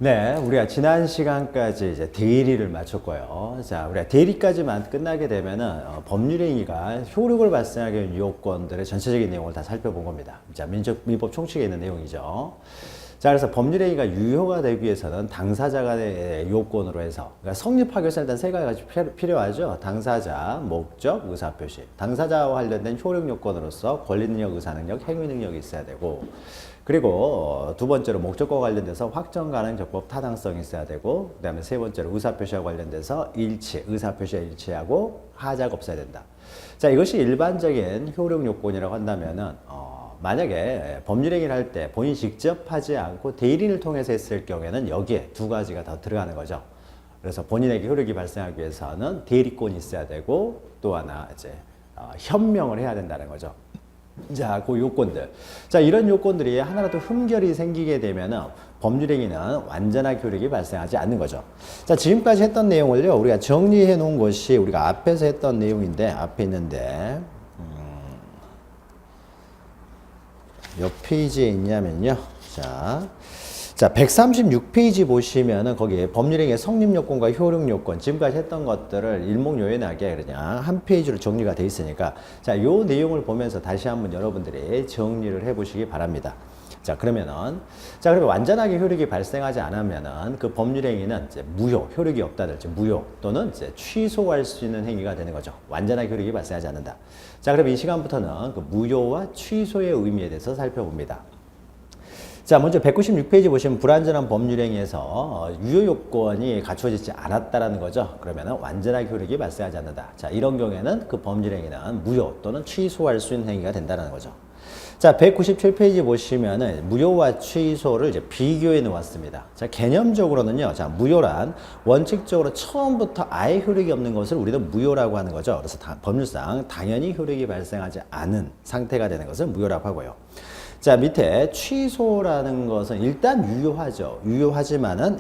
네, 우리가 지난 시간까지 이제 대리를 마쳤고요. 자, 우리가 대리까지만 끝나게 되면은 법률행위가 효력을 발생하게 하는 요건들의 전체적인 내용을 다 살펴본 겁니다. 자, 민법 총칙에 있는 내용이죠. 자, 그래서 법률행위가 유효가 되기 위해서는 당사자 간의 요건으로 해서, 그러니까 성립하기 위해서 일단 세 가지 필요하죠. 당사자, 목적, 의사표시. 당사자와 관련된 효력 요건으로서 권리능력, 의사능력, 행위능력이 있어야 되고, 그리고 두 번째로 목적과 관련돼서 확정 가능 적법 타당성이 있어야 되고, 그 다음에 세 번째로 의사표시와 관련돼서 일치, 의사표시와 일치하고 하자가 없어야 된다. 자, 이것이 일반적인 효력 요건이라고 한다면은 만약에 법률행위를 할 때 본인이 직접 하지 않고 대리인을 통해서 했을 경우에는 여기에 두 가지가 더 들어가는 거죠. 그래서 본인에게 효력이 발생하기 위해서는 대리권이 있어야 되고, 또 하나 이제 현명을 해야 된다는 거죠. 자, 그 요건들. 자, 이런 요건들이 하나라도 흠결이 생기게 되면은 법률행위는 완전한 효력이 발생하지 않는 거죠. 자, 지금까지 했던 내용을요, 우리가 정리해 놓은 것이 우리가 앞에서 했던 내용인데, 앞에 있는데, 몇 페이지에 있냐면요. 자, 136페이지 보시면은 거기에 법률행위의 성립요건과 효력요건, 지금까지 했던 것들을 일목요연하게 그냥 한 페이지로 정리가 돼 있으니까, 자, 요 내용을 보면서 다시 한번 여러분들이 정리를 해 보시기 바랍니다. 자, 그러면 완전하게 효력이 발생하지 않으면은 그 법률행위는 이제 무효, 효력이 없다든지 무효 또는 이제 취소할 수 있는 행위가 되는 거죠. 완전하게 효력이 발생하지 않는다. 자, 그럼 이 시간부터는 그 무효와 취소의 의미에 대해서 살펴봅니다. 자, 먼저 196페이지 보시면 불완전한 법률행위에서 유효 요건이 갖춰지지 않았다라는 거죠. 그러면 완전하게 효력이 발생하지 않는다. 자, 이런 경우에는 그 법률행위는 무효 또는 취소할 수 있는 행위가 된다는 거죠. 자, 197페이지 보시면은 무효와 취소를 이제 비교해 놓았습니다. 자, 개념적으로는요, 자, 무효란 원칙적으로 처음부터 아예 효력이 없는 것을 우리는 무효라고 하는 거죠. 그래서 법률상 당연히 효력이 발생하지 않은 상태가 되는 것을 무효라고 하고요. 자, 밑에 취소라는 것은 일단 유효하죠. 유효하지만은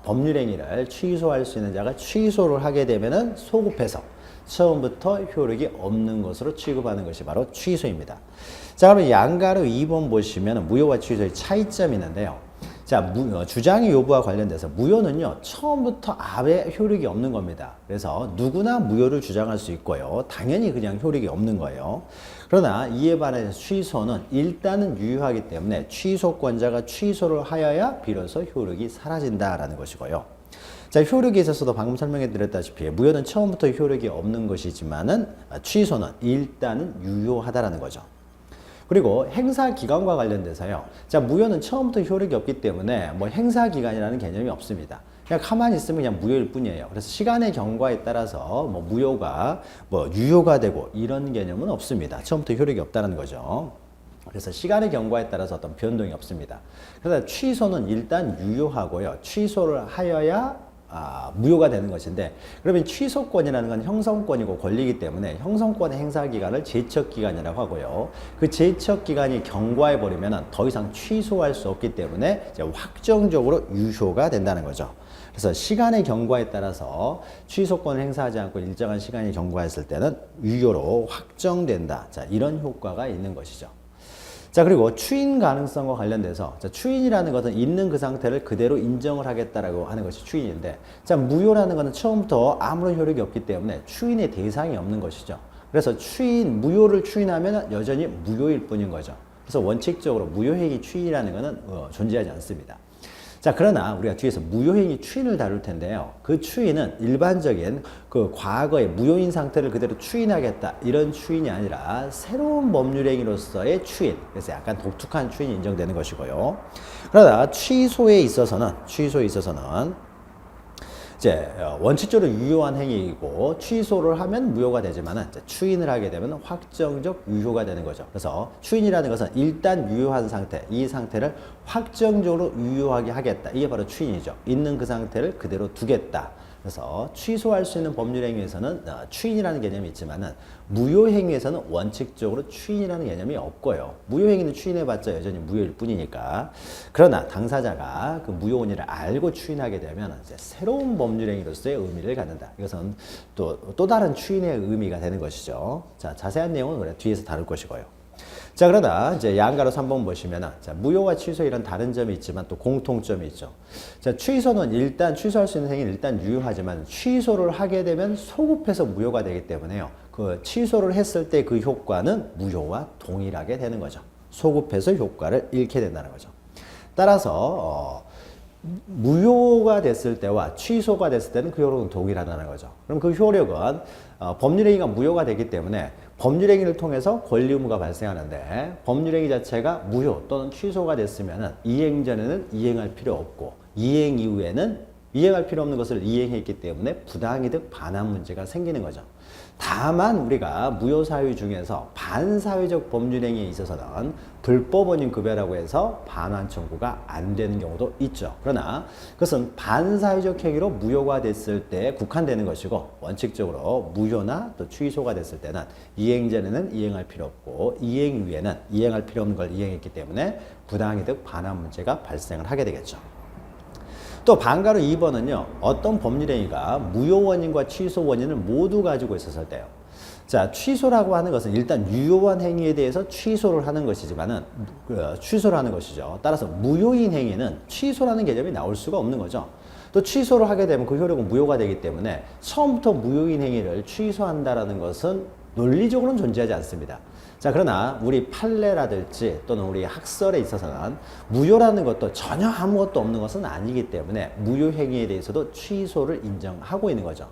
법률행위를 취소할 수 있는 자가 취소를 하게 되면은 소급해서 처음부터 효력이 없는 것으로 취급하는 것이 바로 취소입니다. 자, 그러면 양가로 2번 보시면 무효와 취소의 차이점이 있는데요. 자, 주장의 요부와 관련돼서 무효는요, 처음부터 아예 효력이 없는 겁니다. 그래서 누구나 무효를 주장할 수 있고요. 당연히 그냥 효력이 없는 거예요. 그러나 이에 반해서 취소는 일단은 유효하기 때문에 취소권자가 취소를 하여야 비로소 효력이 사라진다라는 것이고요. 자, 효력에 있어서도 방금 설명해 드렸다시피 무효는 처음부터 효력이 없는 것이지만은 취소는 일단은 유효하다라는 거죠. 그리고 행사기간과 관련돼서요. 자, 무효는 처음부터 효력이 없기 때문에 뭐 행사기간이라는 개념이 없습니다. 그냥 가만히 있으면 그냥 무효일 뿐이에요. 그래서 시간의 경과에 따라서 뭐 무효가 뭐 유효가 되고 이런 개념은 없습니다. 처음부터 효력이 없다는 거죠. 그래서 시간의 경과에 따라서 어떤 변동이 없습니다. 그래서 취소는 일단 유효하고요. 취소를 하여야 무효가 되는 것인데, 그러면 취소권이라는 건 형성권이고 권리이기 때문에 형성권의 행사기간을 제척기간이라고 하고요. 그 제척기간이 경과해 버리면 더 이상 취소할 수 없기 때문에 이제 확정적으로 유효가 된다는 거죠. 그래서 시간의 경과에 따라서 취소권을 행사하지 않고 일정한 시간이 경과했을 때는 유효로 확정된다. 자, 이런 효과가 있는 것이죠. 자, 그리고 추인 가능성과 관련돼서, 자, 추인이라는 것은 있는 그 상태를 그대로 인정을 하겠다라고 하는 것이 추인인데, 자, 무효라는 것은 처음부터 아무런 효력이 없기 때문에 추인의 대상이 없는 것이죠. 그래서 무효를 추인하면 여전히 무효일 뿐인 거죠. 그래서 원칙적으로 무효행위 추인이라는 것은 존재하지 않습니다. 자, 그러나 우리가 뒤에서 무효행위 추인을 다룰 텐데요. 그 추인은 일반적인 그 과거의 무효인 상태를 그대로 추인하겠다, 이런 추인이 아니라 새로운 법률행위로서의 추인, 그래서 약간 독특한 추인이 인정되는 것이고요. 그러나 취소에 있어서는 이제 원칙적으로 유효한 행위이고 취소를 하면 무효가 되지만 추인을 하게 되면 확정적 유효가 되는 거죠. 그래서 추인이라는 것은 일단 유효한 상태, 이 상태를 확정적으로 유효하게 하겠다. 이게 바로 추인이죠. 있는 그 상태를 그대로 두겠다. 그래서 취소할 수 있는 법률행위에서는 추인이라는 개념이 있지만은 무효행위에서는 원칙적으로 추인이라는 개념이 없고요. 무효행위는 추인해봤자 여전히 무효일 뿐이니까. 그러나 당사자가 그 무효원인을 알고 추인하게 되면 이제 새로운 법률행위로서의 의미를 갖는다. 이것은 또 다른 추인의 의미가 되는 것이죠. 자, 자세한 내용은 그래 뒤에서 다룰 것이고요. 자, 그러다 이제 양가로 3번 보시면은, 자, 무효와 취소 이런 다른 점이 있지만 또 공통점이 있죠. 자, 취소는 일단 취소할 수 있는 행위는 일단 유효하지만 취소를 하게 되면 소급해서 무효가 되기 때문에요. 그 취소를 했을 때 그 효과는 무효와 동일하게 되는 거죠. 소급해서 효과를 잃게 된다는 거죠. 따라서 무효가 됐을 때와 취소가 됐을 때는 그 효력은 동일하다는 거죠. 그럼 그 효력은 법률행위가 무효가 되기 때문에 법률행위를 통해서 권리 의무가 발생하는데 법률행위 자체가 무효 또는 취소가 됐으면 이행 전에는 이행할 필요 없고 이행 이후에는 이행할 필요 없는 것을 이행했기 때문에 부당이득 반환 문제가 생기는 거죠. 다만 우리가 무효사유 중에서 반사회적 법률행위에 있어서는 불법원인 급여라고 해서 반환 청구가 안 되는 경우도 있죠. 그러나 그것은 반사회적 행위로 무효가 됐을 때 국한되는 것이고 원칙적으로 무효나 또 취소가 됐을 때는 이행 전에는 이행할 필요 없고 이행 이후에는 이행할 필요 없는 걸 이행했기 때문에 부당이득 반환 문제가 발생을 하게 되겠죠. 또 반가로 2번은요. 어떤 법률행위가 무효 원인과 취소 원인을 모두 가지고 있었을 때요. 자, 취소라고 하는 것은 일단 유효한 행위에 대해서 취소를 하는 것이지만은 취소를 하는 것이죠. 따라서 무효인 행위는 취소라는 개념이 나올 수가 없는 거죠. 또 취소를 하게 되면 그 효력은 무효가 되기 때문에 처음부터 무효인 행위를 취소한다라는 것은 논리적으로는 존재하지 않습니다. 자, 그러나 우리 판례라든지 또는 우리 학설에 있어서는 무효라는 것도 전혀 아무것도 없는 것은 아니기 때문에 무효 행위에 대해서도 취소를 인정하고 있는 거죠.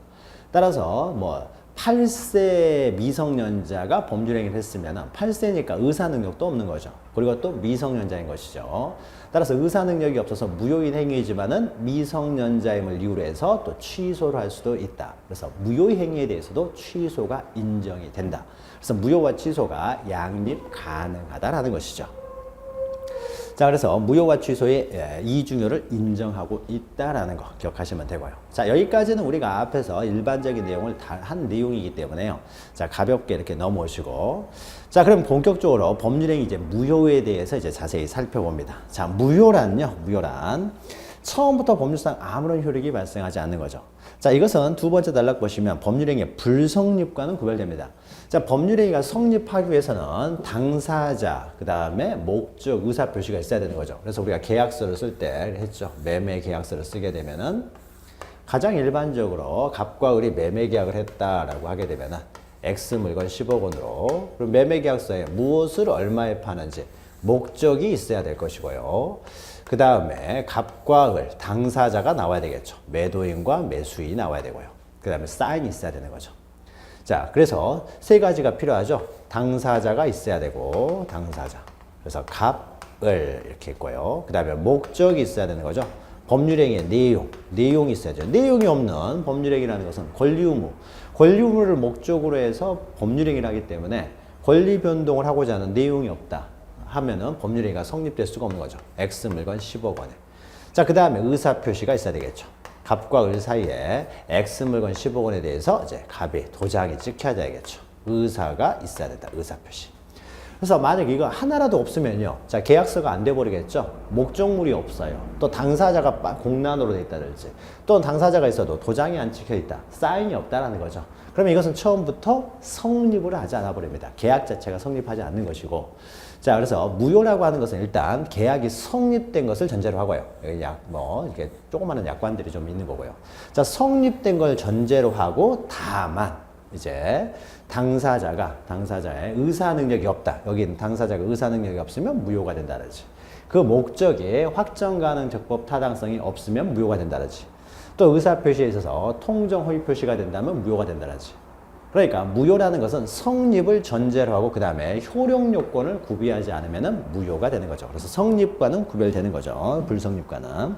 따라서 뭐 8세 미성년자가 법률행위를 했으면 8세니까 의사능력도 없는 거죠. 그리고 또 미성년자인 것이죠. 따라서 의사능력이 없어서 무효인 행위이지만은 미성년자임을 이유로 해서 또 취소를 할 수도 있다. 그래서 무효 행위에 대해서도 취소가 인정이 된다. 그래서 무효와 취소가 양립 가능하다라는 것이죠. 자, 그래서 무효와 취소의 이중효를 인정하고 있다라는 거 기억하시면 되고요. 자, 여기까지는 우리가 앞에서 일반적인 내용을 다 한 내용이기 때문에요. 자, 가볍게 이렇게 넘어오시고. 자, 그럼 본격적으로 법률행위 이제 무효에 대해서 이제 자세히 살펴봅니다. 자, 무효란요. 무효란 처음부터 법률상 아무런 효력이 발생하지 않는 거죠. 자, 이것은 두 번째 단락 보시면 법률행위의 불성립과는 구별됩니다. 자, 법률행위가 성립하기 위해서는 당사자, 그 다음에 목적, 의사표시가 있어야 되는 거죠. 그래서 우리가 계약서를 쓸 때 했죠. 매매 계약서를 쓰게 되면은 가장 일반적으로 갑과 을이 매매 계약을 했다라고 하게 되면은 X 물건 10억 원으로 그리고 매매 계약서에 무엇을 얼마에 파는지 목적이 있어야 될 것이고요. 그 다음에 갑과 을, 당사자가 나와야 되겠죠. 매도인과 매수인이 나와야 되고요. 그 다음에 사인이 있어야 되는 거죠. 자, 그래서 세 가지가 필요하죠. 당사자가 있어야 되고, 당사자. 그래서 갑, 을 이렇게 있고요. 그 다음에 목적이 있어야 되는 거죠. 법률행위의 내용이 있어야죠. 내용이 없는 법률행위라는 것은 권리 의무. 권리 의무를 목적으로 해서 법률행위를 하기 때문에 권리 변동을 하고자 하는 내용이 없다 하면은 법률행위가 성립될 수가 없는 거죠. X 물건 10억 원에. 자, 그 다음에 의사표시가 있어야 되겠죠. 갑과 을 사이에 X 물건 10억 원에 대해서 이제 갑이 도장이 찍혀야겠죠. 의사가 있어야 된다. 의사표시. 그래서 만약 이거 하나라도 없으면요. 자, 계약서가 안 돼 버리겠죠. 목적물이 없어요. 또 당사자가 공란으로 돼 있다든지 또 당사자가 있어도 도장이 안 찍혀 있다. 사인이 없다라는 거죠. 그러면 이것은 처음부터 성립을 하지 않아 버립니다. 계약 자체가 성립하지 않는 것이고. 자, 그래서 무효라고 하는 것은 일단 계약이 성립된 것을 전제로 하고요. 여기 이렇게 조그마한 약관들이 좀 있는 거고요. 자, 성립된 걸 전제로 하고 다만 이제 당사자의 의사 능력이 없다. 여기는 당사자가 의사 능력이 없으면 무효가 된다든지. 그 목적에 확정 가능 적법 타당성이 없으면 무효가 된다든지. 또 의사 표시에 있어서 통정 허위 표시가 된다면 무효가 된다든지. 그러니까 무효라는 것은 성립을 전제로 하고 그 다음에 효력 요건을 구비하지 않으면 무효가 되는 거죠. 그래서 성립과는 구별되는 거죠. 불성립과는.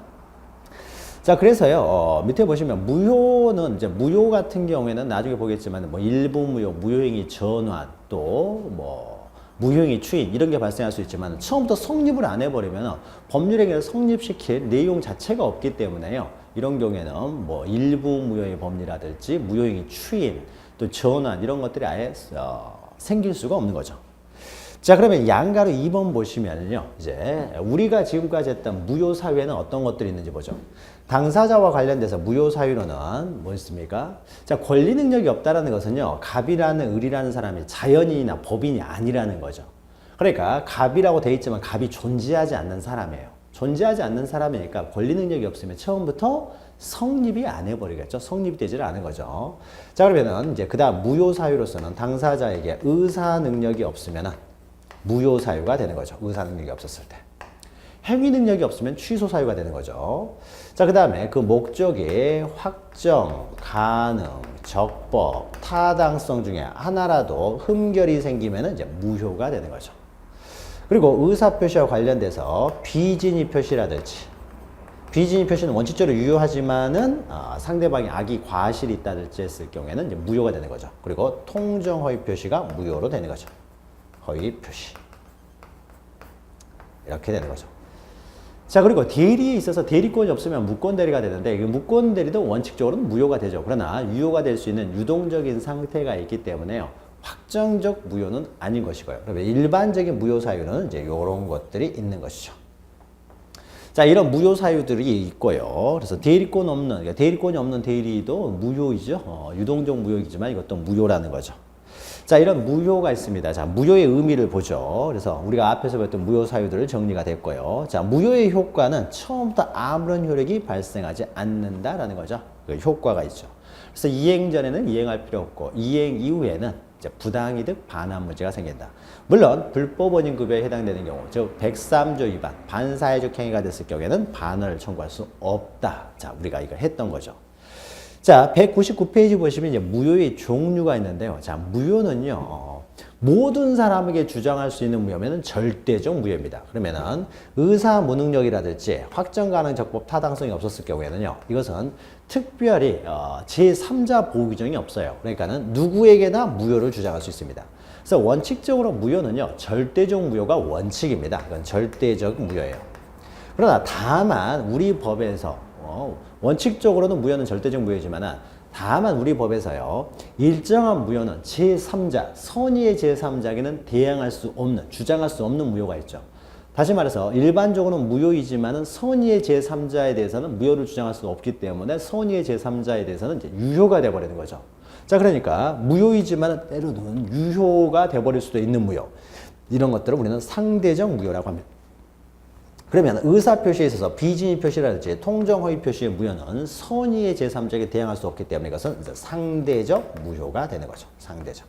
자, 그래서요, 밑에 보시면 무효는 이제 무효 같은 경우에는 나중에 보겠지만 뭐 일부 무효, 무효행위 전환, 또 뭐 무효행위 추인 이런 게 발생할 수 있지만 처음부터 성립을 안 해버리면 법률행위를 성립시킬 내용 자체가 없기 때문에요. 이런 경우에는 뭐 일부 무효의 법리라든지 무효행위 추인, 또 전환 이런 것들이 아예 생길 수가 없는 거죠. 자, 그러면 양가로 2번 보시면요. 이제 우리가 지금까지 했던 무효 사유에는 어떤 것들이 있는지 보죠. 당사자와 관련돼서 무효 사유로는 뭐 있습니까? 자, 권리 능력이 없다라는 것은요. 갑이라는 을이라는 사람이 자연인이나 법인이 아니라는 거죠. 그러니까 갑이라고 돼 있지만 갑이 존재하지 않는 사람이에요. 존재하지 않는 사람이니까 권리 능력이 없으면 처음부터 성립이 안 해버리겠죠. 성립이 되지를 않은 거죠. 자, 그러면은 이제 그 다음 무효사유로서는 당사자에게 의사 능력이 없으면은 무효사유가 되는 거죠. 의사 능력이 없었을 때. 행위 능력이 없으면 취소 사유가 되는 거죠. 자, 그 다음에 그 목적이 확정, 가능, 적법, 타당성 중에 하나라도 흠결이 생기면 이제 무효가 되는 거죠. 그리고 의사표시와 관련돼서 비진위 표시라든지, 비진위 표시는 원칙적으로 유효하지만은 상대방이 악의 과실이 있다든지 했을 경우에는 이제 무효가 되는 거죠. 그리고 통정 허위 표시가 무효로 되는 거죠. 허위 표시. 이렇게 되는 거죠. 자, 그리고 대리에 있어서 대리권이 없으면 무권 대리가 되는데, 이 무권 대리도 원칙적으로는 무효가 되죠. 그러나 유효가 될 수 있는 유동적인 상태가 있기 때문에요. 확정적 무효는 아닌 것이고요. 그러면 일반적인 무효 사유는 이제 이런 것들이 있는 것이죠. 자, 이런 무효 사유들이 있고요. 그래서 대리권 없는, 그러니까 대리권이 없는 대리도 무효이죠. 유동적 무효이지만 이것도 무효라는 거죠. 자, 이런 무효가 있습니다. 자, 무효의 의미를 보죠. 그래서 우리가 앞에서 봤던 무효 사유들을 정리가 됐고요. 자, 무효의 효과는 처음부터 아무런 효력이 발생하지 않는다라는 거죠. 그 효과가 있죠. 그래서 이행 전에는 이행할 필요 없고, 이행 이후에는 이제 부당이득 반환 문제가 생긴다. 물론 불법 원인 급여에 해당되는 경우, 즉 103조 위반, 반사회적 행위가 됐을 경우에는 반환을 청구할 수 없다. 자, 우리가 이걸 했던 거죠. 자, 199페이지 보시면 이제 무효의 종류가 있는데요. 자, 무효는요, 모든 사람에게 주장할 수 있는 무효면은 절대적 무효입니다. 그러면은 의사 무능력이라든지 확정 가능 적법 타당성이 없었을 경우에는요, 이것은 특별히 제3자 보호 규정이 없어요. 그러니까는 누구에게나 무효를 주장할 수 있습니다. 그래서 원칙적으로 무효는요, 절대적 무효가 원칙입니다. 이건 절대적 무효예요. 그러나 다만 우리 법에서 원칙적으로는 무효는 절대적 무효이지만 다만 우리 법에서요, 일정한 무효는 제3자, 선의의 제3자에게는 대항할 수 없는, 주장할 수 없는 무효가 있죠. 다시 말해서 일반적으로는 무효이지만 선의의 제3자에 대해서는 무효를 주장할 수 없기 때문에 선의의 제3자에 대해서는 이제 유효가 돼버리는 거죠. 자, 그러니까 무효이지만 때로는 유효가 돼버릴 수도 있는 무효. 이런 것들을 우리는 상대적 무효라고 합니다. 그러면 의사표시에 있어서 비진위 표시라든지 통정허위 표시의 무효는 선의의 제3자에게 대항할 수 없기 때문에 이것은 상대적 무효가 되는 거죠. 상대적.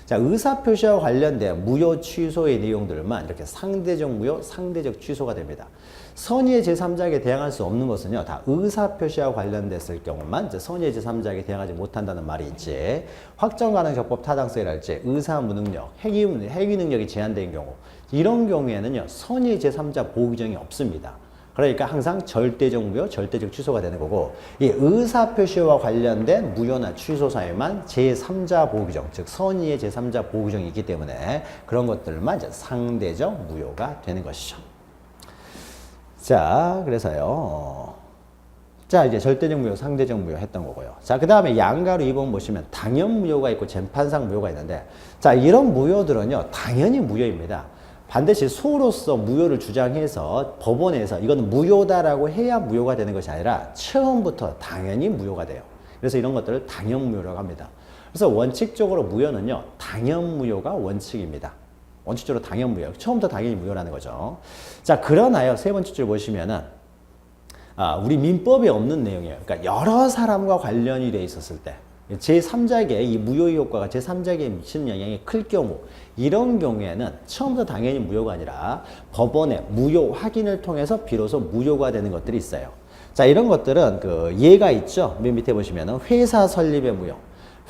자, 의사표시와 관련된 무효 취소의 내용들만 이렇게 상대적 무효, 상대적 취소가 됩니다. 선의의 제3자에게 대항할 수 없는 것은요, 다 의사표시와 관련됐을 경우만 이제 선의의 제3자에게 대항하지 못한다는 말이 있지, 확정 가능 적법 타당성이랄지 의사 무능력, 행위 능력이 제한된 경우, 이런 경우에는요, 선의의 제3자 보호 규정이 없습니다. 그러니까 항상 절대적 무효, 절대적 취소가 되는 거고, 이 의사표시와 관련된 무효나 취소 사유만 제3자 보호 규정, 즉 선의의 제3자 보호 규정이 있기 때문에 그런 것들만 이제 상대적 무효가 되는 것이죠. 자, 그래서요. 자, 이제 절대적 무효, 상대적 무효 했던 거고요. 자, 그 다음에 양가로 2번 보시면 당연 무효가 있고 재판상 무효가 있는데, 자, 이런 무효들은요, 당연히 무효입니다. 반드시 소로서 무효를 주장해서 법원에서 이건 무효다라고 해야 무효가 되는 것이 아니라 처음부터 당연히 무효가 돼요. 그래서 이런 것들을 당연 무효라고 합니다. 그래서 원칙적으로 무효는요, 당연 무효가 원칙입니다. 원칙적으로 당연 무효. 처음부터 당연히 무효라는 거죠. 자, 그러나요, 세 번째 줄 보시면은, 우리 민법에 없는 내용이에요. 그러니까 여러 사람과 관련이 돼 있었을 때, 제3자에게 이 무효의 효과가 제3자에게 미치는 영향이 클 경우, 이런 경우에는 처음부터 당연히 무효가 아니라 법원의 무효 확인을 통해서 비로소 무효가 되는 것들이 있어요. 자, 이런 것들은 그 예가 있죠. 맨 밑에 보시면은 회사 설립의 무효.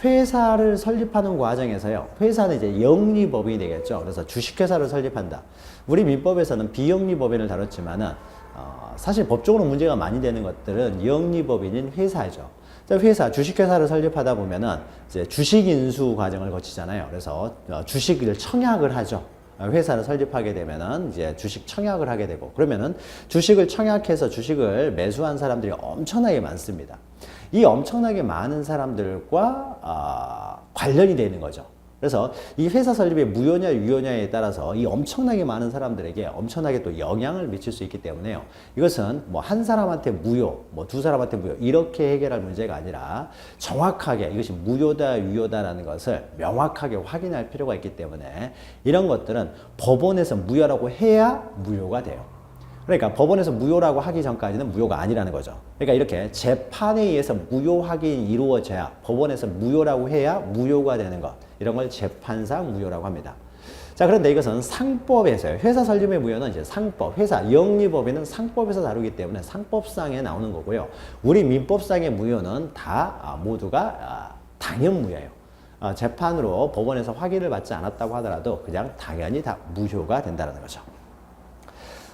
회사를 설립하는 과정에서요, 회사는 이제 영리법인이 되겠죠. 그래서 주식회사를 설립한다. 우리 민법에서는 비영리법인을 다뤘지만은, 사실 법적으로 문제가 많이 되는 것들은 영리법인인 회사죠. 회사, 주식회사를 설립하다 보면은 이제 주식 인수 과정을 거치잖아요. 그래서 주식을 청약을 하죠. 회사를 설립하게 되면은 이제 주식 청약을 하게 되고, 그러면은 주식을 청약해서 주식을 매수한 사람들이 엄청나게 많습니다. 이 엄청나게 많은 사람들과 관련이 되는 거죠. 그래서 이 회사 설립의 무효냐 유효냐에 따라서 이 엄청나게 많은 사람들에게 엄청나게 또 영향을 미칠 수 있기 때문에요. 이것은 뭐 한 사람한테 무효, 뭐 두 사람한테 무효 이렇게 해결할 문제가 아니라 정확하게 이것이 무효다 유효다라는 것을 명확하게 확인할 필요가 있기 때문에 이런 것들은 법원에서 무효라고 해야 무효가 돼요. 그러니까 법원에서 무효라고 하기 전까지는 무효가 아니라는 거죠. 그러니까 이렇게 재판에 의해서 무효 확인이 이루어져야 법원에서 무효라고 해야 무효가 되는 것. 이런 걸 재판상 무효라고 합니다. 자, 그런데 이것은 상법에서요. 회사 설립의 무효는 이제 상법, 회사 영리법에는 상법에서 다루기 때문에 상법상에 나오는 거고요. 우리 민법상의 무효는 다 모두가 당연 무효예요. 재판으로 법원에서 확인을 받지 않았다고 하더라도 그냥 당연히 다 무효가 된다는 거죠.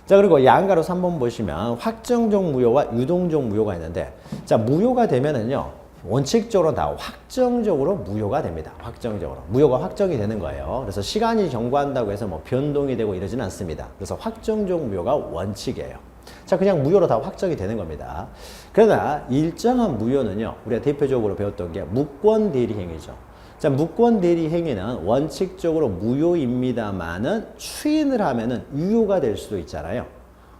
자, 그리고 양가로 3번 보시면 확정적 무효와 유동적 무효가 있는데, 자, 무효가 되면은요, 원칙적으로 다 확정적으로 무효가 됩니다. 확정적으로. 무효가 확정이 되는 거예요. 그래서 시간이 경과한다고 해서 뭐 변동이 되고 이러지는 않습니다. 그래서 확정적 무효가 원칙이에요. 자, 그냥 무효로 다 확정이 되는 겁니다. 그러나 일정한 무효는요, 우리가 대표적으로 배웠던 게 무권 대리 행위죠. 자, 무권 대리 행위는 원칙적으로 무효입니다만은 추인을 하면은 유효가 될 수도 있잖아요.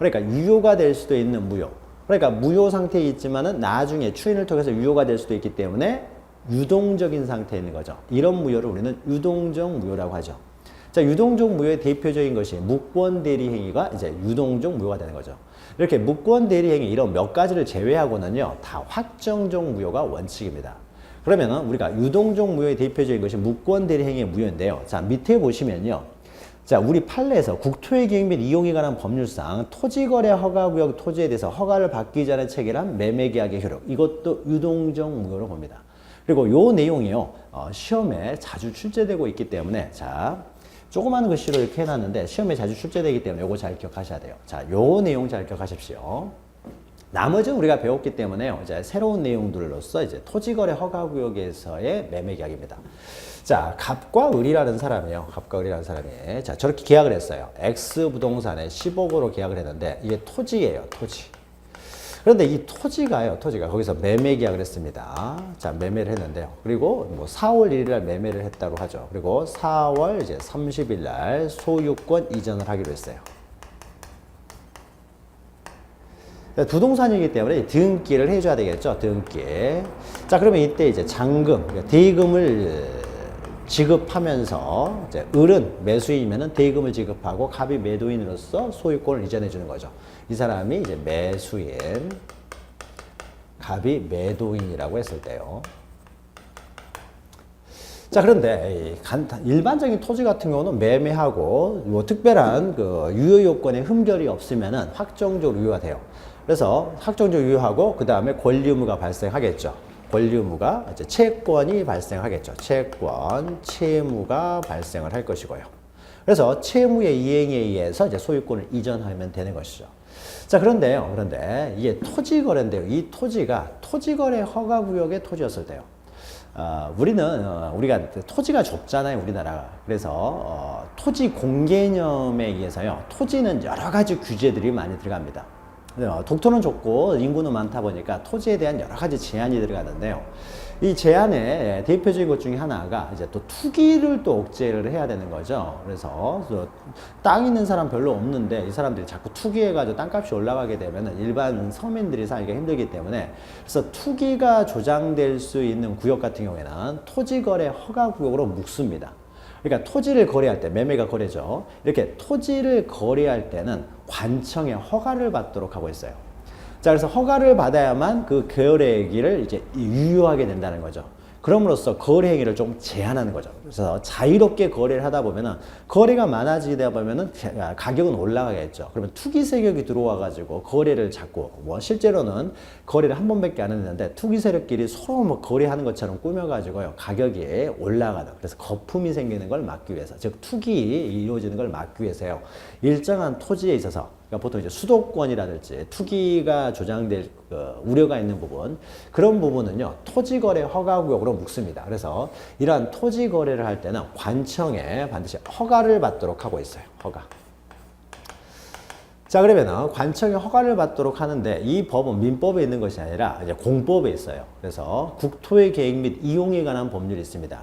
그러니까 유효가 될 수도 있는 무효. 그러니까 무효 상태에 있지만은 나중에 추인을 통해서 유효가 될 수도 있기 때문에 유동적인 상태에 있는 거죠. 이런 무효를 우리는 유동적 무효라고 하죠. 자, 유동적 무효의 대표적인 것이 무권 대리 행위가 이제 유동적 무효가 되는 거죠. 이렇게 무권 대리 행위 이런 몇 가지를 제외하고는요, 다 확정적 무효가 원칙입니다. 그러면은 우리가 유동적 무효의 대표적인 것이 무권 대리 행위의 무효인데요. 자, 밑에 보시면요. 자, 우리 판례에서 국토의 기획 및 이용에 관한 법률상 토지거래 허가구역 토지에 대해서 허가를 받기 전에 체결한 매매계약의 효력. 이것도 유동적 무효로 봅니다. 그리고 요 내용이요. 시험에 자주 출제되고 있기 때문에 자, 조그마한 글씨로 이렇게 해놨는데 시험에 자주 출제되기 때문에 요거 잘 기억하셔야 돼요. 자, 요 내용 잘 기억하십시오. 나머지는 우리가 배웠기 때문에요. 이제 새로운 내용들로서 이제 토지거래 허가구역에서의 매매계약입니다. 자, 갑과 을이라는 사람이에요. 갑과 을이라는 사람이. 자, 저렇게 계약을 했어요. X 부동산에 10억으로 계약을 했는데 이게 토지예요. 토지. 그런데 이 토지가 거기서 매매 계약을 했습니다. 자, 매매를 했는데요. 그리고 뭐 4월 1일 날 매매를 했다고 하죠. 그리고 4월 이제 30일 날 소유권 이전을 하기로 했어요. 부동산이기 때문에 등기를 해줘야 되겠죠. 등기. 자, 그러면 이때 이제 잔금, 그러니까 대금을 지급하면서 이제 을은 매수인이면은 대금을 지급하고 갑이 매도인으로서 소유권을 이전해 주는 거죠. 이 사람이 이제 매수인, 갑이 매도인이라고 했을 때요. 자, 그런데 일반적인 토지 같은 경우는 매매하고 뭐 특별한 그 유효 요건에 흠결이 없으면은 확정적으로 유효가 돼요. 그래서 확정적으로 유효하고 그 다음에 권리 의무가 발생하겠죠. 권리 의무가 이제 채권이 발생하겠죠. 채권, 채무가 발생을 할 것이고요. 그래서 채무의 이행에 의해서 이제 소유권을 이전하면 되는 것이죠. 자, 그런데 이게 토지 거래인데요. 이 토지가 토지거래 허가구역의 토지였을 때요. 우리가 토지가 좁잖아요, 우리나라가. 그래서 토지 공개념에 의해서요, 토지는 여러 가지 규제들이 많이 들어갑니다. 독토는 좁고 인구는 많다 보니까 토지에 대한 여러 가지 제한이 들어가는데요. 이 제한의 대표적인 것 중에 하나가 이제 또 투기를 또 억제를 해야 되는 거죠. 그래서 땅 있는 사람 별로 없는데 이 사람들이 자꾸 투기해가지고 땅값이 올라가게 되면 일반 서민들이 살기가 힘들기 때문에 그래서 투기가 조장될 수 있는 구역 같은 경우에는 토지거래 허가구역으로 묶습니다. 그러니까 토지를 거래할 때, 매매가 거래죠. 이렇게 토지를 거래할 때는 관청의 허가를 받도록 하고 있어요. 자, 그래서 허가를 받아야만 그 거래 행위를 이제 유효하게 된다는 거죠. 그럼으로써 거래 행위를 좀 제한하는 거죠. 그래서 자유롭게 거래를 하다 보면은 거래가 많아지다 보면은 가격은 올라가겠죠. 그러면 투기 세력이 들어와 가지고 거래를 자꾸 뭐 실제로는 거래를 한 번밖에 안 했는데 투기 세력끼리 서로 뭐 거래하는 것처럼 꾸며 가지고요. 가격이 올라가는. 그래서 거품이 생기는 걸 막기 위해서, 즉 투기 이루어지는 걸 막기 위해서요. 일정한 토지에 있어서 그러니까 보통 이제 수도권이라든지 투기가 조장될 우려가 있는 부분, 그런 부분은요, 토지거래 허가구역으로 묶습니다. 그래서 이러한 토지거래를 할 때는 관청에 반드시 허가를 받도록 하고 있어요. 허가. 자, 그러면은 관청의 허가를 받도록 하는데 이 법은 민법에 있는 것이 아니라 이제 공법에 있어요. 그래서 국토의 계획 및 이용에 관한 법률이 있습니다.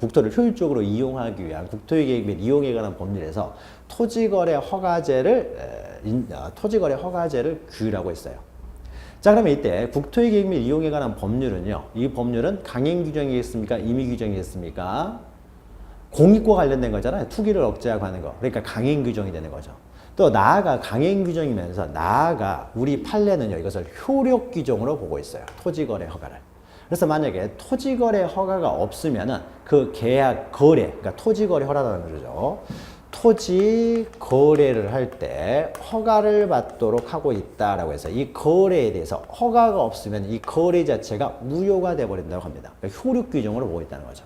국토를 효율적으로 이용하기 위한 국토의 계획 및 이용에 관한 법률에서 토지거래 허가제를 규율하고 있어요. 자, 그러면 이때 국토의 계획 및 이용에 관한 법률은요. 이 법률은 강행 규정이겠습니까? 임의 규정이겠습니까? 공익과 관련된 거잖아요. 투기를 억제하고 하는 거. 그러니까 강행 규정이 되는 거죠. 또 나아가 강행 규정이면서 나아가 우리 판례는요. 이것을 효력 규정으로 보고 있어요. 토지거래 허가를. 그래서 만약에 토지거래 허가가 없으면은 그 계약 거래, 그러니까 토지거래 허가라는 거죠. 토지 거래를 할 때 허가를 받도록 하고 있다라고 해서 이 거래에 대해서 허가가 없으면 이 거래 자체가 무효가 돼 버린다고 합니다. 그러니까 효력 규정으로 보고 있다는 거죠.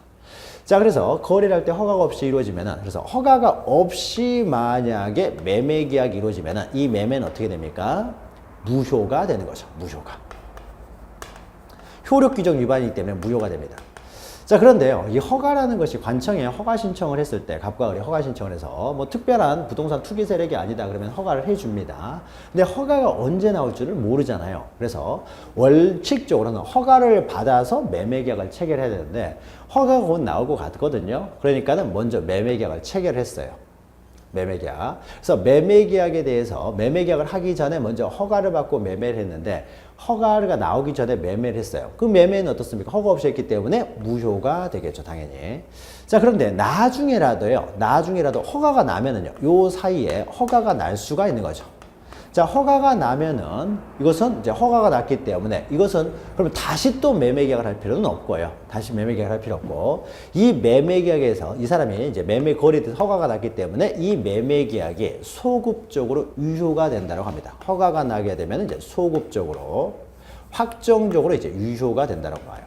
자, 그래서 거래를 할 때 허가가 없이 이루어지면은, 그래서 허가가 없이 만약에 매매 계약이 이루어지면은 이 매매는 어떻게 됩니까? 무효가 되는 거죠. 무효가. 효력 규정 위반이기 때문에 무효가 됩니다. 자, 그런데요, 이 허가라는 것이 관청에 허가 신청을 했을 때, 갑과 을이 허가 신청을 해서 뭐 특별한 부동산 투기 세력이 아니다 그러면 허가를 해줍니다. 근데 허가가 언제 나올 줄을 모르잖아요. 그래서 원칙적으로는 허가를 받아서 매매 계약을 체결해야 되는데 허가가 곧 나오고 갔거든요. 그러니까는 먼저 매매 계약을 체결했어요. 매매 계약. 그래서 매매 계약에 대해서 매매 계약을 하기 전에 먼저 허가를 받고 매매를 했는데 허가가 나오기 전에 매매를 했어요. 그 매매는 어떻습니까? 허가 없이 했기 때문에 무효가 되겠죠, 당연히. 자, 그런데 나중에라도 허가가 나면은요, 요 사이에 허가가 날 수가 있는 거죠. 자, 허가가 나면은 이것은 이제 허가가 났기 때문에 이것은 그러면 다시 또 매매 계약을 할 필요는 없고요. 다시 매매 계약을 할 필요 없고 이 매매 계약에서 이 사람이 이제 매매 거래에 대해서 허가가 났기 때문에 이 매매 계약이 소급적으로 유효가 된다고 합니다. 허가가 나게 되면 이제 소급적으로 확정적으로 이제 유효가 된다고 봐요.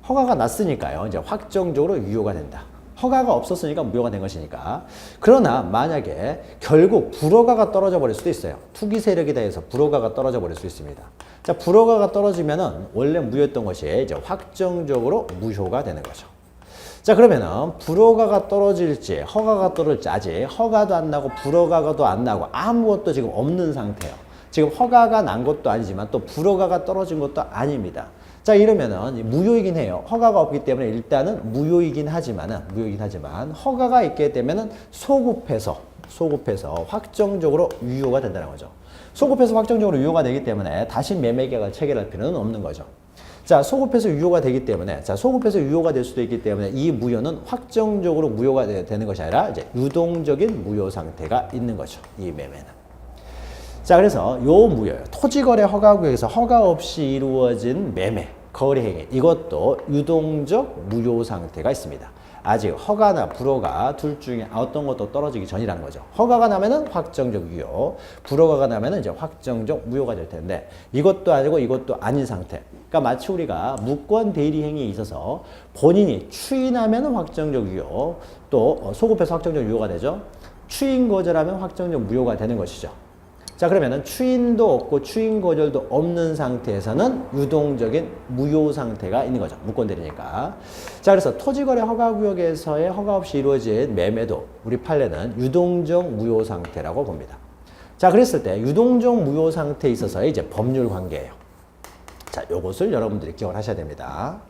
허가가 났으니까요. 이제 확정적으로 유효가 된다. 허가가 없었으니까 무효가 된 것이니까. 그러나 만약에 결국 불허가가 떨어져 버릴 수도 있어요. 투기 세력에 대해서 불허가가 떨어져 버릴 수 있습니다. 자, 불허가가 떨어지면은 원래 무효였던 것이 이제 확정적으로 무효가 되는 거죠. 자, 그러면은 불허가가 떨어질지 허가가 떨어질지 아직 허가도 안 나고 불허가도 안 나고 아무것도 지금 없는 상태예요. 지금 허가가 난 것도 아니지만 또 불허가가 떨어진 것도 아닙니다. 자, 이러면은 무효이긴 해요. 허가가 없기 때문에 일단은 무효이긴 하지만 허가가 있게 되면은 소급해서 확정적으로 유효가 된다는 거죠. 소급해서 확정적으로 유효가 되기 때문에 다시 매매 계약을 체결할 필요는 없는 거죠. 자, 소급해서 유효가 되기 때문에 소급해서 유효가 될 수도 있기 때문에 이 무효는 확정적으로 무효가 되는 것이 아니라 이제 유동적인 무효 상태가 있는 거죠. 이 매매는. 자, 그래서 요 무효요. 토지거래 허가구역에서 허가 없이 이루어진 매매, 거래행위, 이것도 유동적 무효 상태가 있습니다. 아직 허가나 불허가 둘 중에 어떤 것도 떨어지기 전이라는 거죠. 허가가 나면은 확정적 유효, 불허가가 나면은 이제 확정적 무효가 될 텐데 이것도 아니고 이것도 아닌 상태. 그러니까 마치 우리가 무권 대리 행위에 있어서 본인이 추인하면은 확정적 유효, 또 소급해서 확정적 유효가 되죠. 추인 거절하면 확정적 무효가 되는 것이죠. 자, 그러면은 추인도 없고 추인 거절도 없는 상태에서는 유동적인 무효 상태가 있는 거죠. 무권대리니까. 자, 그래서 토지거래 허가구역에서의 허가 없이 이루어진 매매도 우리 판례는 유동적 무효 상태라고 봅니다. 자, 그랬을 때 유동적 무효 상태에 있어서의 이제 법률 관계예요. 자, 요것을 여러분들이 기억을 하셔야 됩니다.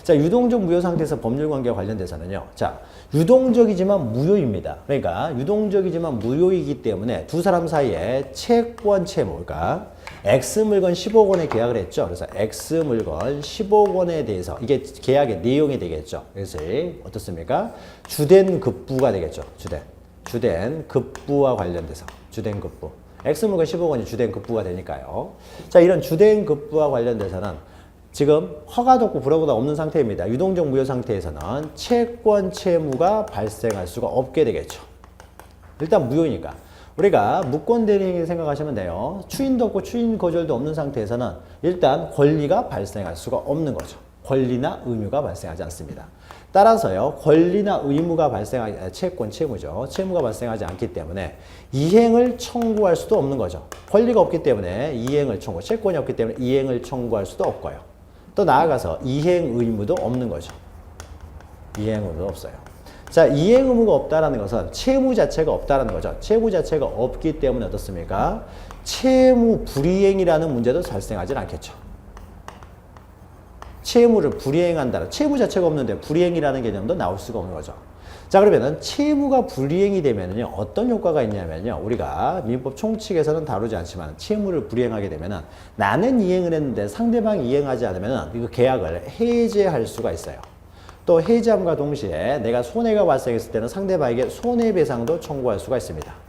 자, 유동적 무효 상태에서 법률 관계와 관련돼서는요. 자, 유동적이지만 무효입니다. 그러니까 유동적이지만 무효이기 때문에 두 사람 사이에 채권 채무, 그러니까 X 물건 10억 원에 계약을 했죠. 그래서 X 물건 10억 원에 대해서 이게 계약의 내용이 되겠죠. 그래서 어떻습니까? 주된 급부가 되겠죠. 주된 급부와 관련돼서 주된 급부. X 물건 10억 원이 주된 급부가 되니까요. 자, 이런 주된 급부와 관련돼서는 지금 허가도 없고 불허가도 없는 상태입니다. 유동적 무효 상태에서는 채권 채무가 발생할 수가 없게 되겠죠. 일단 무효니까. 우리가 무권 대리행위 생각하시면 돼요. 추인도 없고 추인 거절도 없는 상태에서는 일단 권리가 발생할 수가 없는 거죠. 권리나 의무가 발생하지 않습니다. 따라서요, 권리나 의무가 발생하지, 채권, 채무죠. 채무가 발생하지 않기 때문에 이행을 청구할 수도 없는 거죠. 권리가 없기 때문에 이행을 청구, 채권이 없기 때문에 이행을 청구할 수도 없고요. 또 나아가서 이행 의무도 없는 거죠. 이행 의무도 없어요. 자, 이행 의무가 없다라는 것은 채무 자체가 없다라는 거죠. 채무 자체가 없기 때문에 어떻습니까? 채무 불이행이라는 문제도 발생하지 않겠죠. 채무를 불이행한다. 채무 자체가 없는데 불이행이라는 개념도 나올 수가 없는 거죠. 자, 그러면은 채무가 불이행이 되면은요, 어떤 효과가 있냐면요, 우리가 민법 총칙에서는 다루지 않지만 채무를 불이행하게 되면은 나는 이행을 했는데 상대방이 이행하지 않으면은 이거 계약을 해제할 수가 있어요. 또 해제함과 동시에 내가 손해가 발생했을 때는 상대방에게 손해배상도 청구할 수가 있습니다.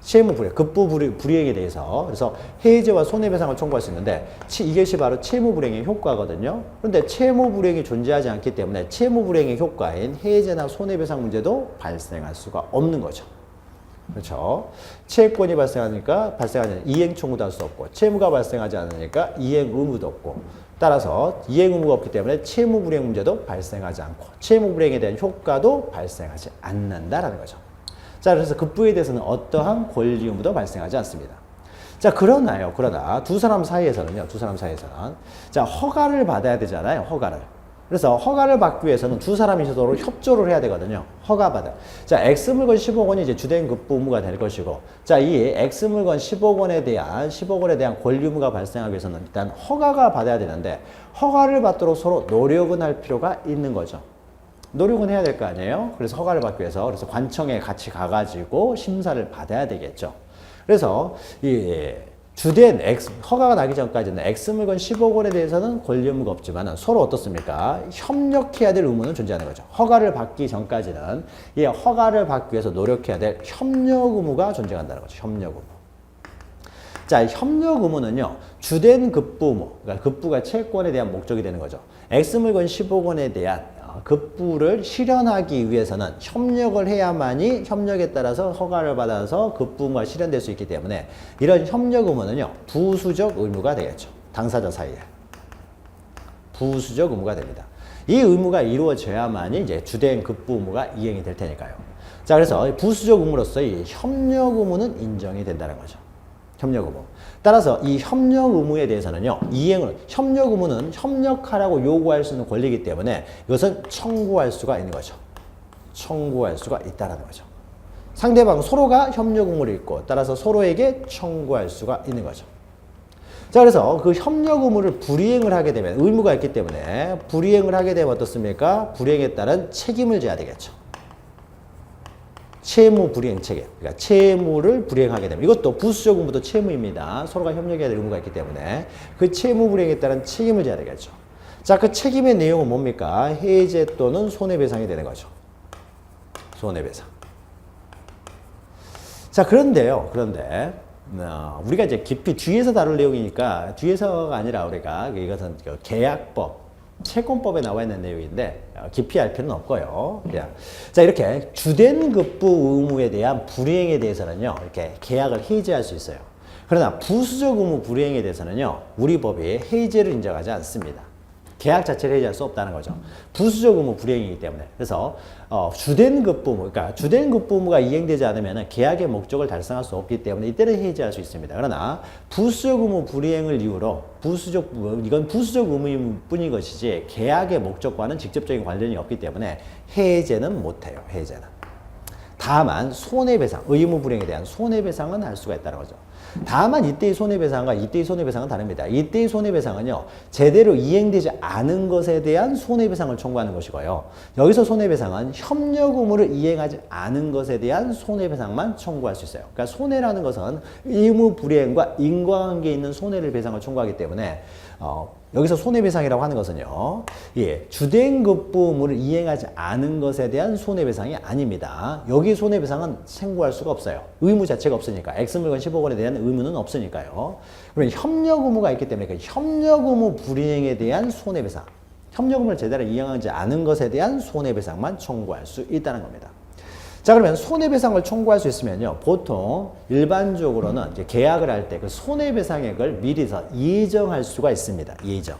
채무 불이행, 급부 불이행에 대해서. 그래서 해제와 손해배상을 청구할 수 있는데 이것이 바로 채무 불이행의 효과거든요. 그런데 채무 불이행이 존재하지 않기 때문에 채무 불이행의 효과인 해제나 손해배상 문제도 발생할 수가 없는 거죠. 그렇죠? 채권이 발생하니까 이행 청구도 할 수 없고, 채무가 발생하지 않으니까 이행 의무도 없고, 따라서 이행 의무가 없기 때문에 채무 불이행 문제도 발생하지 않고, 채무 불이행에 대한 효과도 발생하지 않는다라는 거죠. 자, 그래서 급부에 대해서는 어떠한 권리 의무도 발생하지 않습니다. 자, 그러나 두 사람 사이에서는 자, 허가를 받아야 되잖아요. 허가를. 그래서 허가를 받기 위해서는 두 사람이 서로 협조를 해야 되거든요. 허가받아. 자, X물건 10억 원이 이제 주된 급부 의무가 될 것이고, 자, 이 X물건 10억 원에 대한 권리 의무가 발생하기 위해서는 일단 허가가 받아야 되는데, 허가를 받도록 서로 노력은 할 필요가 있는 거죠. 노력은 해야 될 거 아니에요? 그래서 허가를 받기 위해서, 그래서 관청에 같이 가가지고 심사를 받아야 되겠죠. 그래서 이 주된 허가가 나기 전까지는 X물건 10억 원에 대해서는 권리 의무가 없지만 서로 어떻습니까? 협력해야 될 의무는 존재하는 거죠. 허가를 받기 전까지는 이 허가를 받기 위해서 노력해야 될 협력 의무가 존재한다는 거죠. 협력 의무. 자, 협력 의무는요, 주된 급부 의무, 그러니까 급부가 채권에 대한 목적이 되는 거죠. X물건 10억 원에 대한 급부를 실현하기 위해서는 협력을 해야만이 협력에 따라서 허가를 받아서 급부 의무가 실현될 수 있기 때문에 이런 협력 의무는요, 부수적 의무가 되겠죠. 당사자 사이에. 부수적 의무가 됩니다. 이 의무가 이루어져야만이 이제 주된 급부 의무가 이행이 될 테니까요. 자, 그래서 부수적 의무로서 이 협력 의무는 인정이 된다는 거죠. 협력 의무. 따라서 이 협력 의무에 대해서는요, 협력 의무는 협력하라고 요구할 수 있는 권리이기 때문에 이것은 청구할 수가 있는 거죠. 청구할 수가 있다는 거죠. 상대방 서로가 협력 의무를 있고, 따라서 서로에게 청구할 수가 있는 거죠. 자, 그래서 그 협력 의무를 불이행을 하게 되면, 의무가 있기 때문에 불이행을 하게 되면 어떻습니까? 불이행에 따른 책임을 져야 되겠죠. 채무 불이행 책임. 그러니까 채무를 불이행하게 되면, 이것도 부수적 의무도 채무입니다. 서로가 협력해야 될 의무가 있기 때문에 그 채무 불이행에 따른 책임을 져야 되겠죠. 자, 그 책임의 내용은 뭡니까? 해제 또는 손해배상이 되는 거죠. 손해배상. 자, 그런데 우리가 이제 깊이 뒤에서 다룰 내용이니까, 뒤에서가 아니라 우리가 이것은 계약법, 채권법에 나와 있는 내용인데 깊이 알 필요는 없고요. 그냥. 자, 이렇게 주된 급부 의무에 대한 불이행에 대해서는요, 이렇게 계약을 해지할 수 있어요. 그러나 부수적 의무 불이행에 대해서는요, 우리 법이 해제를 인정하지 않습니다. 계약 자체를 해지할 수 없다는 거죠. 부수적 의무 불이행이기 때문에. 그래서 주된 급부 의무, 그러니까 주된 급부 의무가 이행되지 않으면 계약의 목적을 달성할 수 없기 때문에 이때는 해지할 수 있습니다. 그러나 부수적 의무 불이행을 이유로 이건 부수적 의무일 뿐인 것이지 계약의 목적과는 직접적인 관련이 없기 때문에 해제는 못해요. 해제는. 다만 손해배상, 의무 불이행에 대한 손해배상은 할 수가 있다는 거죠. 다만 이때의 손해배상과 이때의 손해배상은 다릅니다. 이때의 손해배상은요, 제대로 이행되지 않은 것에 대한 손해배상을 청구하는 것이고요. 여기서 손해배상은 협력 의무를 이행하지 않은 것에 대한 손해배상만 청구할 수 있어요. 그러니까 손해라는 것은 의무 불이행과 인과관계 있는 손해를 배상을 청구하기 때문에 여기서 손해배상이라고 하는 것은요, 주된 급부 의무를 이행하지 않은 것에 대한 손해배상이 아닙니다. 여기 손해배상은 청구할 수가 없어요. 의무 자체가 없으니까. X물건 10억 원에 대한 의무는 없으니까요. 그러면 협력 의무가 있기 때문에 그 협력 의무 불이행에 대한 손해배상, 협력 의무를 제대로 이행하지 않은 것에 대한 손해배상만 청구할 수 있다는 겁니다. 자, 그러면 손해배상을 청구할 수 있으면요, 보통 일반적으로는 이제 계약을 할 때 그 손해배상액을 미리서 예정할 수가 있습니다. 예정.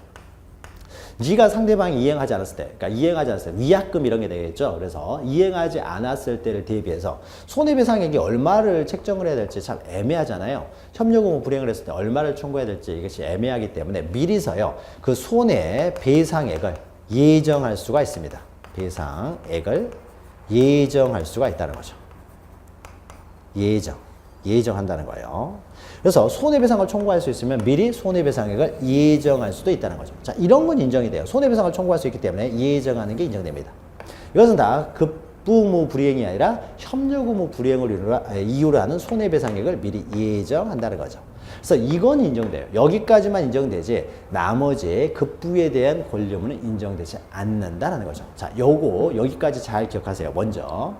네가 상대방이 이행하지 않았을 때, 그러니까 이행하지 않았을 때 위약금 이런 게 되겠죠. 그래서 이행하지 않았을 때를 대비해서 손해배상액이 얼마를 책정을 해야 될지 참 애매하잖아요. 협력 의무 불이행을 했을 때 얼마를 청구해야 될지 이것이 애매하기 때문에 미리서요, 그 손해배상액을 예정할 수가 있습니다. 배상액을 예정할 수가 있다는 거죠. 예정한다는 거예요. 그래서 손해배상을 청구할 수 있으면 미리 손해배상액을 예정할 수도 있다는 거죠. 자, 이런 건 인정이 돼요. 손해배상을 청구할 수 있기 때문에 예정하는 게 인정됩니다. 이것은 다 급부무 불이행이 아니라 협력의무 불이행을 이유로 하는 손해배상액을 미리 예정한다는 거죠. 그래서 이건 인정돼요. 여기까지만 인정되지 나머지 급부에 대한 권리 의무는 인정되지 않는다는 거죠. 자, 요거 여기까지 잘 기억하세요. 먼저.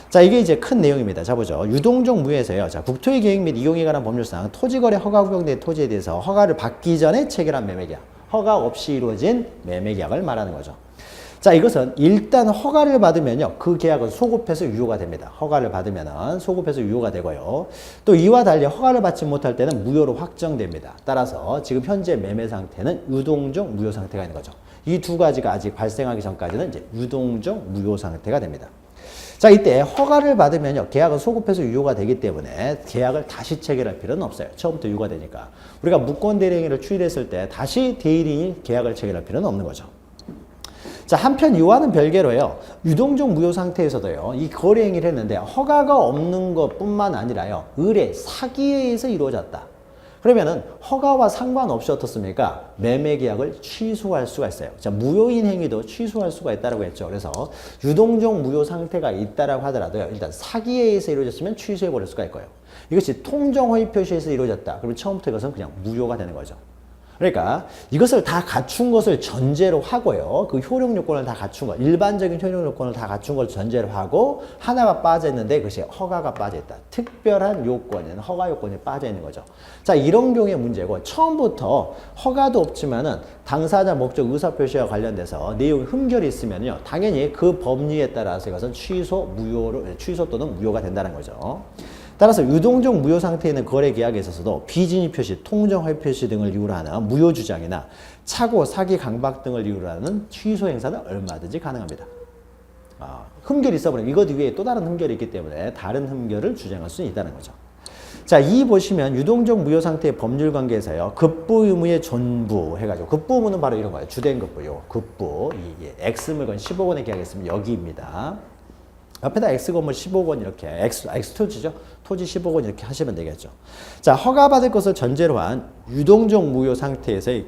자, 이게 이제 큰 내용입니다. 자, 보죠. 유동적 무효에서요. 자, 국토의 계획 및 이용에 관한 법률상 토지거래 허가 구역내 토지에 대해서 허가를 받기 전에 체결한 매매계약, 허가 없이 이루어진 매매계약을 말하는 거죠. 자, 이것은 일단 허가를 받으면요. 그 계약은 소급해서 유효가 됩니다. 허가를 받으면은 소급해서 유효가 되고요. 또 이와 달리 허가를 받지 못할 때는 무효로 확정됩니다. 따라서 지금 현재 매매 상태는 유동적 무효 상태가 있는 거죠. 이 두 가지가 아직 발생하기 전까지는 이제 유동적 무효 상태가 됩니다. 자, 이때 허가를 받으면요. 계약은 소급해서 유효가 되기 때문에 계약을 다시 체결할 필요는 없어요. 처음부터 유효가 되니까. 우리가 무권 대리행위를 추일했을 때 다시 대리인이 계약을 체결할 필요는 없는 거죠. 자, 한편 이와는 별개로요. 유동적 무효 상태에서도요. 이 거래 행위를 했는데 허가가 없는 것뿐만 아니라요. 의뢰, 사기에 의해서 이루어졌다. 그러면은 허가와 상관없이 어떻습니까? 매매 계약을 취소할 수가 있어요. 자, 무효인 행위도 취소할 수가 있다라고 했죠. 그래서 유동적 무효 상태가 있다라고 하더라도요. 일단 사기에 의해서 이루어졌으면 취소해 버릴 수가 있고요. 이것이 통정 허위 표시에서 이루어졌다. 그러면 처음부터 이것은 그냥 무효가 되는 거죠. 그러니까 이것을 다 갖춘 것을 전제로 하고요. 그 효력 요건을 다 갖춘 것, 일반적인 효력 요건을 다 갖춘 걸 전제로 하고 하나가 빠져 있는데 그것이 허가가 빠져 있다. 특별한 요건은 허가 요건이 빠져 있는 거죠. 자, 이런 경우의 문제고 처음부터 허가도 없지만은 당사자 목적 의사 표시와 관련돼서 내용이 흠결이 있으면요. 당연히 그 법리에 따라서 이것은 취소 또는 무효가 된다는 거죠. 따라서 유동적 무효 상태에 있는 거래 계약에 있어서도 비진입 표시, 통정 허위 표시 등을 이유로 하는 무효 주장이나 착오, 사기, 강박 등을 이유로 하는 취소 행사는 얼마든지 가능합니다. 흠결이 있어버리면 이것 이외에 또 다른 흠결이 있기 때문에 다른 흠결을 주장할 수 있다는 거죠. 자, 이 보시면 유동적 무효 상태의 법률 관계에서요. 급부 의무의 존부 해가지고 급부 의무는 바로 이런 거예요. 주된 급부요. 급부. X물건 10억 원의 계약했으면 여기입니다. 옆에다 X 건물 10억 원 이렇게 X 토지죠. 토지 10억 원 이렇게 하시면 되겠죠. 자, 허가받을 것을 전제로 한 유동적 무효 상태에서의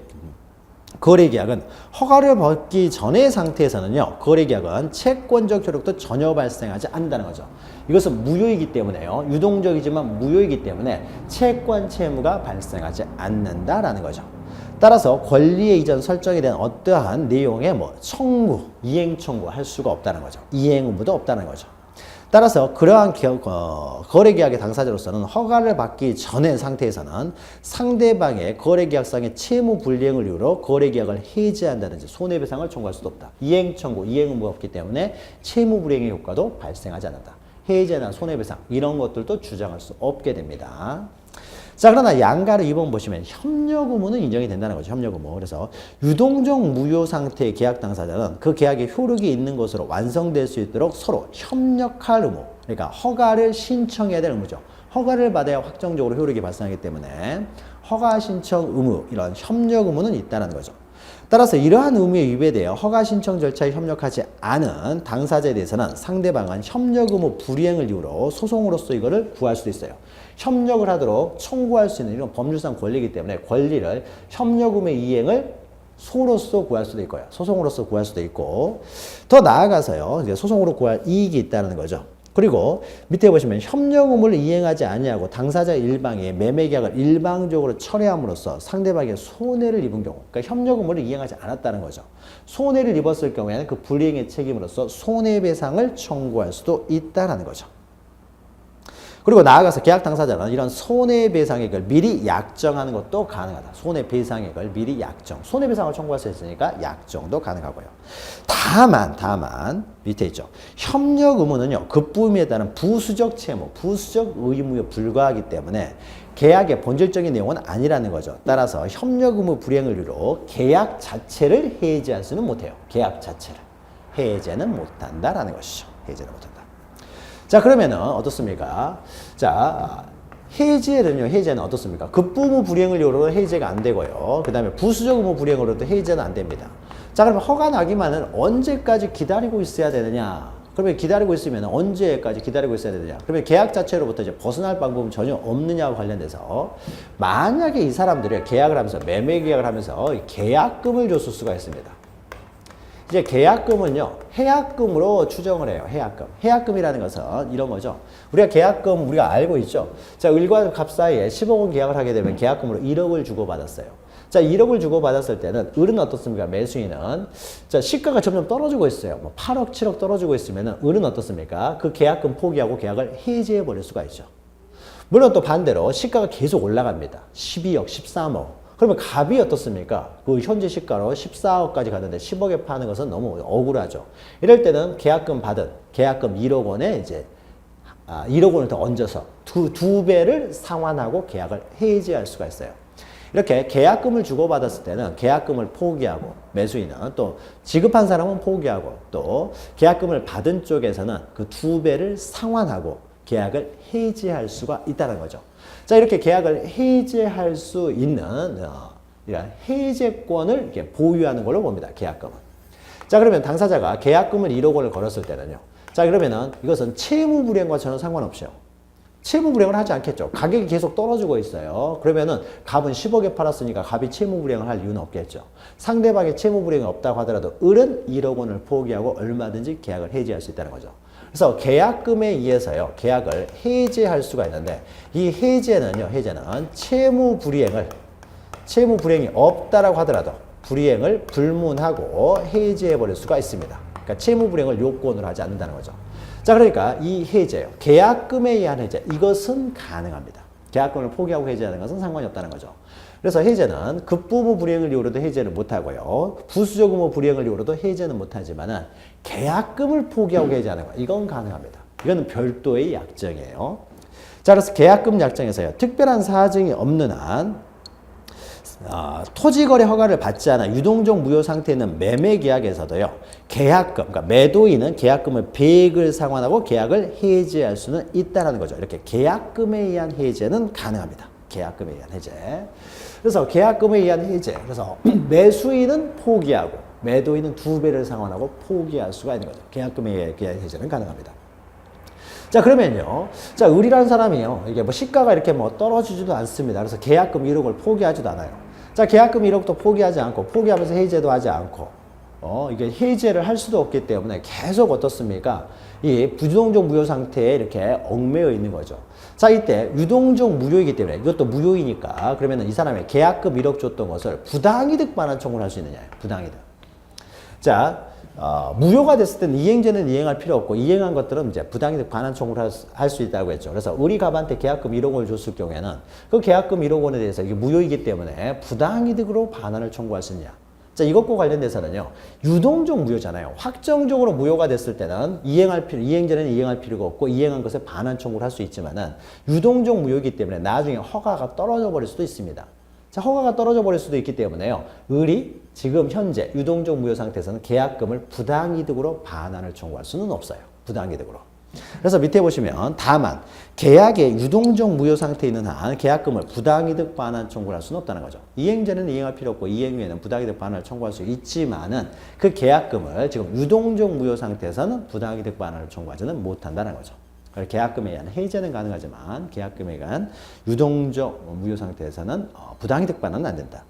거래계약은 허가를 받기 전의 상태에서는요. 거래계약은 채권적 효력도 전혀 발생하지 않는다는 거죠. 이것은 무효이기 때문에요. 유동적이지만 무효이기 때문에 채권 채무가 발생하지 않는다라는 거죠. 따라서 권리의 이전 설정에 대한 어떠한 내용의 청구, 이행 청구할 수가 없다는 거죠. 이행 의무도 없다는 거죠. 따라서 그러한 거래계약의 당사자로서는 허가를 받기 전의 상태에서는 상대방의 거래계약상의 채무 불이행을 이유로 거래계약을 해지한다든지 손해배상을 청구할 수도 없다. 이행 청구, 이행 의무가 없기 때문에 채무 불이행의 효과도 발생하지 않는다. 해제나 손해배상 이런 것들도 주장할 수 없게 됩니다. 자, 그러나 양가를 2번 보시면 협력 의무는 인정이 된다는 거죠. 협력 의무. 그래서 유동적 무효 상태의 계약 당사자는 그 계약의 효력이 있는 것으로 완성될 수 있도록 서로 협력할 의무. 그러니까 허가를 신청해야 될 의무죠. 허가를 받아야 확정적으로 효력이 발생하기 때문에 허가 신청 의무, 이런 협력 의무는 있다는 거죠. 따라서 이러한 의무에 위배되어 허가 신청 절차에 협력하지 않은 당사자에 대해서는 상대방은 협력 의무 불이행을 이유로 소송으로서 이거를 구할 수도 있어요. 협력을 하도록 청구할 수 있는 이런 법률상 권리이기 때문에 권리를 협력 의무의 이행을 소로서 구할 수도 있고요. 소송으로서 구할 수도 있고 더 나아가서요. 이제 소송으로 구할 이익이 있다는 거죠. 그리고 밑에 보시면 협력 의무를 이행하지 아니하고 당사자 일방이 매매 계약을 일방적으로 철회함으로써 상대방에게 손해를 입은 경우, 그러니까 협력 의무를 이행하지 않았다는 거죠. 손해를 입었을 경우에는 그 불이행의 책임으로서 손해배상을 청구할 수도 있다는 거죠. 그리고 나아가서 계약 당사자는 이런 손해배상액을 미리 약정하는 것도 가능하다. 손해배상액을 미리 약정. 손해배상을 청구할 수 있으니까 약정도 가능하고요. 다만 밑에 있죠. 협력 의무는요. 급부 의무에 따른 부수적 채무, 부수적 의무에 불과하기 때문에 계약의 본질적인 내용은 아니라는 거죠. 따라서 협력 의무 불이행을 이유로 계약 자체를 해지할 수는 못해요. 계약 자체를. 해제는 못한다라는 것이죠. 해제는 못한다. 자, 그러면은 어떻습니까? 자, 해제는 어떻습니까? 급부 의무 불이행을 이유로 해제가 안 되고요. 그 다음에 부수적 의무 불이행으로도 해제는 안 됩니다. 자, 그러면 허가 나기만은 언제까지 기다리고 있어야 되느냐? 그러면 기다리고 있으면 언제까지 기다리고 있어야 되느냐? 그러면 계약 자체로부터 이제 벗어날 방법은 전혀 없느냐와 관련돼서 만약에 이 사람들이 계약을 하면서 매매 계약을 하면서 계약금을 줬을 수가 있습니다. 이제 계약금은요, 해약금으로 추정을 해요. 해약금. 해약금이라는 것은 이런 거죠. 우리가 계약금 우리가 알고 있죠. 자, 을과 갑 사이에 10억 원 계약을 하게 되면 계약금으로 1억을 주고받았어요. 자, 1억을 주고받았을 때는 을은 어떻습니까? 매수인은 자, 시가가 점점 떨어지고 있어요. 뭐 8억, 7억 떨어지고 있으면 을은 어떻습니까? 그 계약금 포기하고 계약을 해지해 버릴 수가 있죠. 물론 또 반대로 시가가 계속 올라갑니다. 12억, 13억. 그러면 갑이 어떻습니까? 그 현재 시가로 14억까지 갔는데 10억에 파는 것은 너무 억울하죠. 이럴 때는 계약금 받은 계약금 1억 원에 이제 1억 원을 더 얹어서 두 배를 상환하고 계약을 해지할 수가 있어요. 이렇게 계약금을 주고받았을 때는 계약금을 포기하고 매수인은 또 지급한 사람은 포기하고 또 계약금을 받은 쪽에서는 그 두 배를 상환하고 계약을 해지할 수가 있다는 거죠. 자, 이렇게 계약을 해지할 수 있는 이런 해제권을 이렇게 보유하는 걸로 봅니다. 계약금은. 자, 그러면 당사자가 계약금을 1억 원을 걸었을 때는요. 자, 그러면은 이것은 채무 불이행과 전혀 상관없어요. 채무 불이행을 하지 않겠죠. 가격이 계속 떨어지고 있어요. 그러면은 갑은 10억에 팔았으니까 갑이 채무 불이행을 할 이유는 없겠죠. 상대방의 채무 불이행이 없다고 하더라도 을은 1억 원을 포기하고 얼마든지 계약을 해지할 수 있다는 거죠. 그래서 계약금에 의해서요, 계약을 해지할 수가 있는데 이 해제는요, 해제는 채무 불이행이 없다라고 하더라도 불이행을 불문하고 해지해 버릴 수가 있습니다. 그러니까 채무 불이행을 요건으로 하지 않는다는 거죠. 자, 그러니까 이 해제요. 계약금에 의한 해제. 이것은 가능합니다. 계약금을 포기하고 해제하는 것은 상관이 없다는 거죠. 그래서 해제는 급부모 불이행을 이유로도 해제를 못하고요. 부수적 의무 불이행을 이유로도 해제는 못하지만은 계약금을 포기하고 해제하는 거. 이건 가능합니다. 이건 별도의 약정이에요. 자, 그래서 계약금 약정에서요. 특별한 사정이 없는 한 토지거래 허가를 받지 않아 유동적 무효 상태에 있는 매매계약에서도요. 계약금, 그러니까 매도인은 계약금을 배액을 상환하고 계약을 해지할 수는 있다는 거죠. 이렇게 계약금에 의한 해제는 가능합니다. 계약금에 의한 해제. 그래서 계약금에 의한 해제. 그래서 매수인은 포기하고 매도인은 두 배를 상환하고 포기할 수가 있는 거죠. 계약금에 의한 해제는 가능합니다. 자, 그러면요. 자, 을이라는 사람이요. 이게 뭐 시가가 이렇게 뭐 떨어지지도 않습니다. 그래서 계약금 1억을 포기하지도 않아요. 자, 계약금 1억도 포기하지 않고, 포기하면서 해제도 하지 않고, 이게 해제를 할 수도 없기 때문에 계속 어떻습니까? 이 부동적 무효 상태에 이렇게 얽매여 있는 거죠. 자, 이때 유동적 무효이기 때문에 이것도 무효이니까 그러면 이 사람의 계약금 1억 줬던 것을 부당이득 반환 청구를 할 수 있느냐? 부당이득. 자, 무효가 됐을 때는 이행제는 이행할 필요 없고 이행한 것들은 이제 부당이득 반환 청구를 할 수 있다고 했죠. 그래서 우리 갑한테 계약금 1억 원을 줬을 경우에는 그 계약금 1억 원에 대해서 이게 무효이기 때문에 부당이득으로 반환을 청구할 수 있냐. 자, 이것과 관련돼서는요, 유동적 무효잖아요. 확정적으로 무효가 됐을 때는 이행제는 이행할 필요가 없고 이행한 것에 반환 청구를 할 수 있지만은 유동적 무효이기 때문에 나중에 허가가 떨어져 버릴 수도 있습니다. 자, 허가가 떨어져 버릴 수도 있기 때문에요. 을이 지금 현재 유동적 무효 상태에서는 계약금을 부당이득으로 반환을 청구할 수는 없어요. 부당이득으로. 그래서 밑에 보시면 다만 계약의 유동적 무효 상태에 있는 한 계약금을 부당이득 반환 청구를 할 수는 없다는 거죠. 이행제는 이행할 필요 없고 이행 후에는 부당이득 반환을 청구할 수 있지만은 그 계약금을 지금 유동적 무효 상태에서는 부당이득 반환을 청구하지는 못한다는 거죠. 계약금에 의한 해제는 가능하지만 계약금에 의한 유동적 무효 상태에서는 부당이득 반환은 안 된다.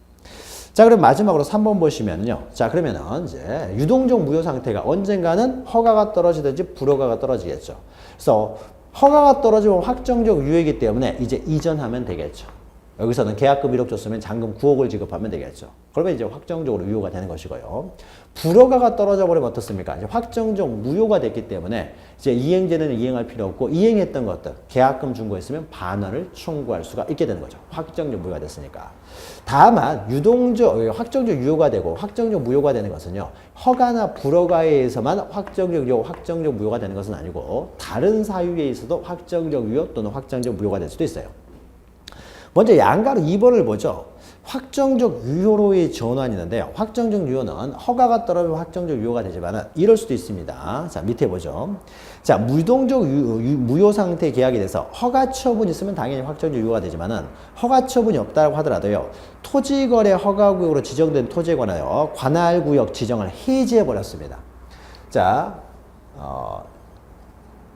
자, 그럼 마지막으로 3번 보시면요. 자, 그러면은 이제 유동적 무효 상태가 언젠가는 허가가 떨어지든지 불허가가 떨어지겠죠. 그래서 허가가 떨어지면 확정적 유효이기 때문에 이제 이전하면 되겠죠. 여기서는 계약금 1억 줬으면 잔금 9억을 지급하면 되겠죠. 그러면 이제 확정적으로 유효가 되는 것이고요. 불허가가 떨어져 버리면 어떻습니까? 이제 확정적 무효가 됐기 때문에 이제 이행제는 이행할 필요 없고 이행했던 것들, 계약금 준 거 있으면 반환을 청구할 수가 있게 되는 거죠. 확정적 무효가 됐으니까. 다만 확정적 유효가 되고 확정적 무효가 되는 것은요. 허가나 불허가에 의해서만 확정적 유효, 확정적 무효가 되는 것은 아니고 다른 사유에 있어도 확정적 유효 또는 확정적 무효가 될 수도 있어요. 먼저 양가로 2번을 보죠. 확정적 유효로의 전환이 있는데요. 확정적 유효는 허가가 떨어지면 확정적 유효가 되지만 이럴 수도 있습니다. 자, 밑에 보죠. 자, 무동적 무효 상태 계약에 대해서 허가 처분이 있으면 당연히 확정적 유효가 되지만 허가 처분이 없다고 하더라도요. 토지거래 허가구역으로 지정된 토지에 관하여 관할구역 지정을 해지해 버렸습니다. 자,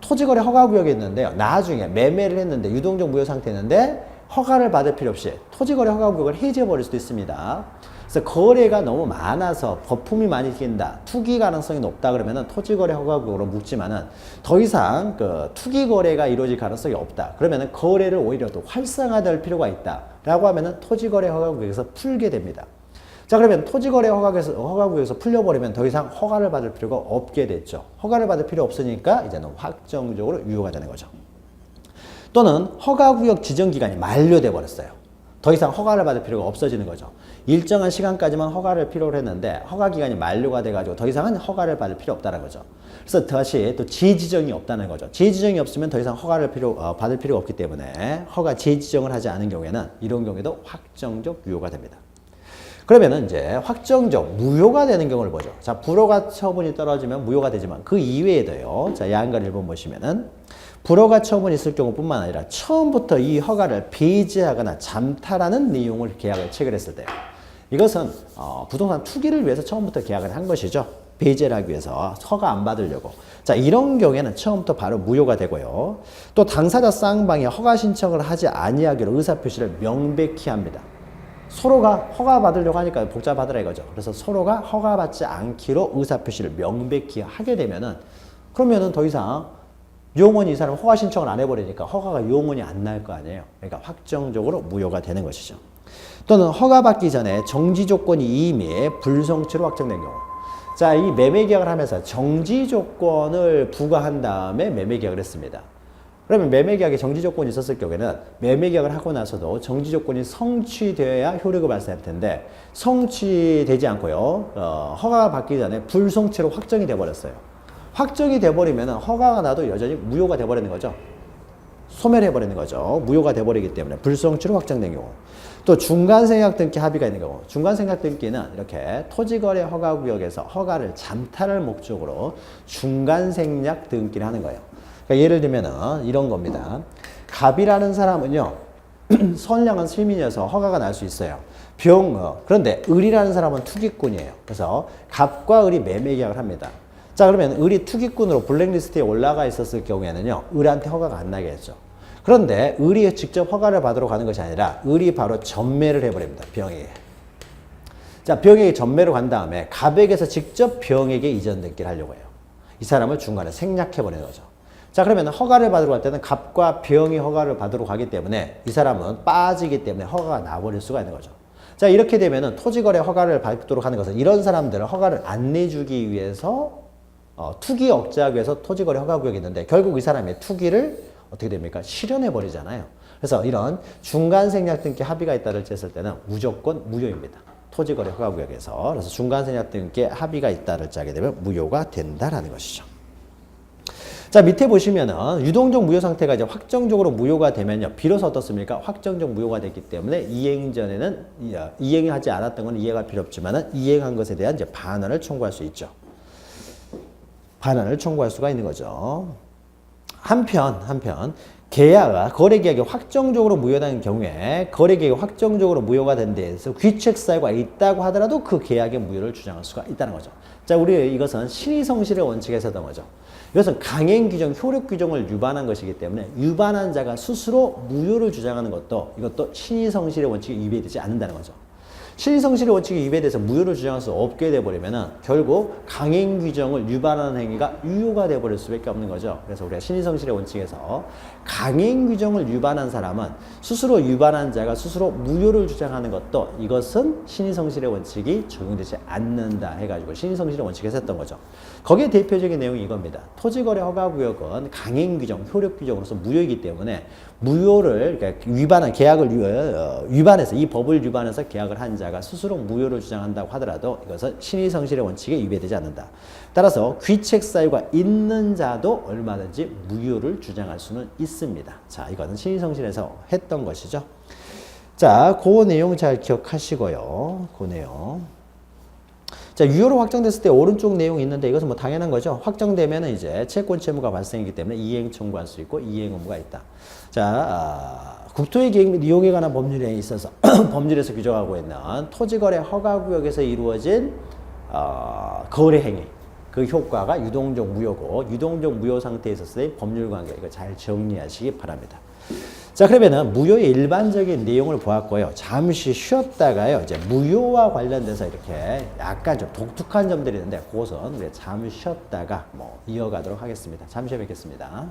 토지거래 허가구역이 있는데요. 나중에 매매를 했는데 유동적 무효 상태였는데 허가를 받을 필요 없이 토지거래 허가구역을 해지해버릴 수도 있습니다. 그래서 거래가 너무 많아서 거품이 많이 낀다, 투기 가능성이 높다 그러면은 토지거래 허가구역으로 묶지만은 더 이상 그 투기 거래가 이루어질 가능성이 없다. 그러면은 거래를 오히려 더 활성화될 필요가 있다라고 하면은 토지거래 허가구역에서 풀게 됩니다. 자, 그러면 토지거래 허가구역에서 풀려버리면 더 이상 허가를 받을 필요가 없게 됐죠. 허가를 받을 필요 없으니까 이제는 확정적으로 유효가 되는 거죠. 또는 허가구역 지정기간이 만료돼 버렸어요. 더 이상 허가를 받을 필요가 없어지는 거죠. 일정한 시간까지만 허가를 필요로 했는데 허가기간이 만료가 돼가지고 더 이상은 허가를 받을 필요 없다는 거죠. 그래서 다시 또 재지정이 없다는 거죠. 재지정이 없으면 더 이상 허가를 받을 필요가 없기 때문에 허가 재지정을 하지 않은 경우에는 이런 경우에도 확정적 유효가 됩니다. 그러면은 이제 확정적 무효가 되는 경우를 보죠. 자, 불허가 처분이 떨어지면 무효가 되지만 그 이외에도요. 자, 양가 1번 보시면은 불허가 처분이 있을 경우뿐만 아니라 처음부터 이 허가를 폐지하거나 잠탈하는 내용을 계약을 체결했을 때요. 이것은 부동산 투기를 위해서 처음부터 계약을 한 것이죠. 폐지를 하기 위해서 허가 안 받으려고. 자, 이런 경우에는 처음부터 바로 무효가 되고요. 또 당사자 쌍방이 허가 신청을 하지 아니하기로 의사표시를 명백히 합니다. 서로가 허가 받으려고 하니까 복잡하더라 이거죠. 그래서 서로가 허가 받지 않기로 의사표시를 명백히 하게 되면은 그러면은 더 이상 영원히 이 사람 허가 신청을 안 해버리니까 허가가 영원히 안 날 거 아니에요. 그러니까 확정적으로 무효가 되는 것이죠. 또는 허가 받기 전에 정지 조건이 이미 불성취로 확정된 경우. 자, 이 매매 계약을 하면서 정지 조건을 부과한 다음에 매매 계약을 했습니다. 그러면 매매 계약에 정지 조건이 있었을 경우에는 매매 계약을 하고 나서도 정지 조건이 성취되어야 효력이 발생할 텐데 성취되지 않고요. 허가가 받기 전에 불성취로 확정이 돼 버렸어요. 확정이 돼 버리면 허가가 나도 여전히 무효가 돼 버리는 거죠. 소멸해 버리는 거죠. 무효가 돼 버리기 때문에 불성취로 확정된 경우. 또 중간생략 등기 합의가 있는 경우. 중간생략 등기는 이렇게 토지거래 허가구역에서 허가를 잠탈할 목적으로 중간생략 등기를 하는 거예요. 그러니까 예를 들면은 이런 겁니다. 갑이라는 사람은요, 선량한 시민이어서 허가가 날 수 있어요. 그런데 을이라는 사람은 투기꾼이에요. 그래서 갑과 을이 매매 계약을 합니다. 자, 그러면 을이 투기꾼으로 블랙리스트에 올라가 있었을 경우에는요, 을한테 허가가 안 나겠죠. 그런데 을이 직접 허가를 받으러 가는 것이 아니라 을이 바로 전매를 해버립니다. 병에게. 자, 병에게 전매로 간 다음에 갑에게서 직접 병에게 이전 등기를 하려고 해요. 이 사람을 중간에 생략해버리는 거죠. 자, 그러면 허가를 받으러 갈 때는 갑과 병이 허가를 받으러 가기 때문에 이 사람은 빠지기 때문에 허가가 나버릴 수가 있는 거죠. 자, 이렇게 되면은 토지거래 허가를 받도록 하는 것은 이런 사람들은 허가를 안 내주기 위해서 투기 억제하기 위해서 토지거래 허가구역이 있는데 결국 이 사람의 투기를 어떻게 됩니까? 실현해 버리잖아요. 그래서 이런 중간생략 등기 합의가 있다를 쨌을 때는 무조건 무효입니다. 토지거래 허가구역에서. 그래서 중간생략 등기 합의가 있다를 짜게 되면 무효가 된다라는 것이죠. 자, 밑에 보시면은 유동적 무효 상태가 이제 확정적으로 무효가 되면요. 비로소 어떻습니까? 확정적 무효가 됐기 때문에 이행 전에는 이행하지 않았던 건 이행할 필요 없지만은 이행한 것에 대한 이제 반환을 청구할 수 있죠. 반환을 청구할 수가 있는 거죠. 한편 거래계약이 확정적으로 무효되는 경우에 거래계약이 확정적으로 무효가 된 데에서 귀책 사유가 있다고 하더라도 그 계약의 무효를 주장할 수가 있다는 거죠. 자, 우리 이것은 신의성실의 원칙에서 했던 거죠. 이것은 강행 규정, 효력 규정을 위반한 것이기 때문에 위반한 자가 스스로 무효를 주장하는 것도 이것도 신의성실의 원칙에 위배되지 않는다는 거죠. 신의성실의 원칙에 위배돼서 무효를 주장할 수 없게 돼버리면은 결국 강행 규정을 위반하는 행위가 유효가 돼버릴 수밖에 없는 거죠. 그래서 우리가 신의성실의 원칙에서 강행 규정을 위반한 사람은 스스로 위반한 자가 스스로 무효를 주장하는 것도 이것은 신의성실의 원칙이 적용되지 않는다 해가지고 신의성실의 원칙에서 했던 거죠. 거기에 대표적인 내용이 이겁니다. 토지거래 허가구역은 강행 규정, 효력 규정으로서 무효이기 때문에 무효를 그러니까 위반한 계약을 위반해서 이 법을 위반해서 계약을 한 자가 스스로 무효를 주장한다고 하더라도 이것은 신의성실의 원칙에 위배되지 않는다. 따라서 귀책 사유가 있는 자도 얼마든지 무효를 주장할 수는 있습니다. 자, 이거는 신의성실에서 했던 것이죠. 자, 그 내용 잘 기억하시고요. 그 내용. 자, 유효로 확정됐을 때 오른쪽 내용이 있는데 이것은 뭐 당연한 거죠. 확정되면은 이제 채권 채무가 발생이기 때문에 이행 청구할 수 있고 이행 의무가 있다. 자, 국토의 계획 및 이용에 관한 법률에 있어서 법률에서 규정하고 있는 토지거래 허가구역에서 이루어진 거래 행위. 그 효과가 유동적 무효고 유동적 무효 상태에 있었을 때 법률 관계 이거 잘 정리하시기 바랍니다. 자, 그러면은 무효의 일반적인 내용을 보았고요. 잠시 쉬었다가요. 이제 무효와 관련돼서 이렇게 약간 좀 독특한 점들이 있는데 그것은 우리 잠시 쉬었다가 이어가도록 하겠습니다. 잠시 후에 뵙겠습니다.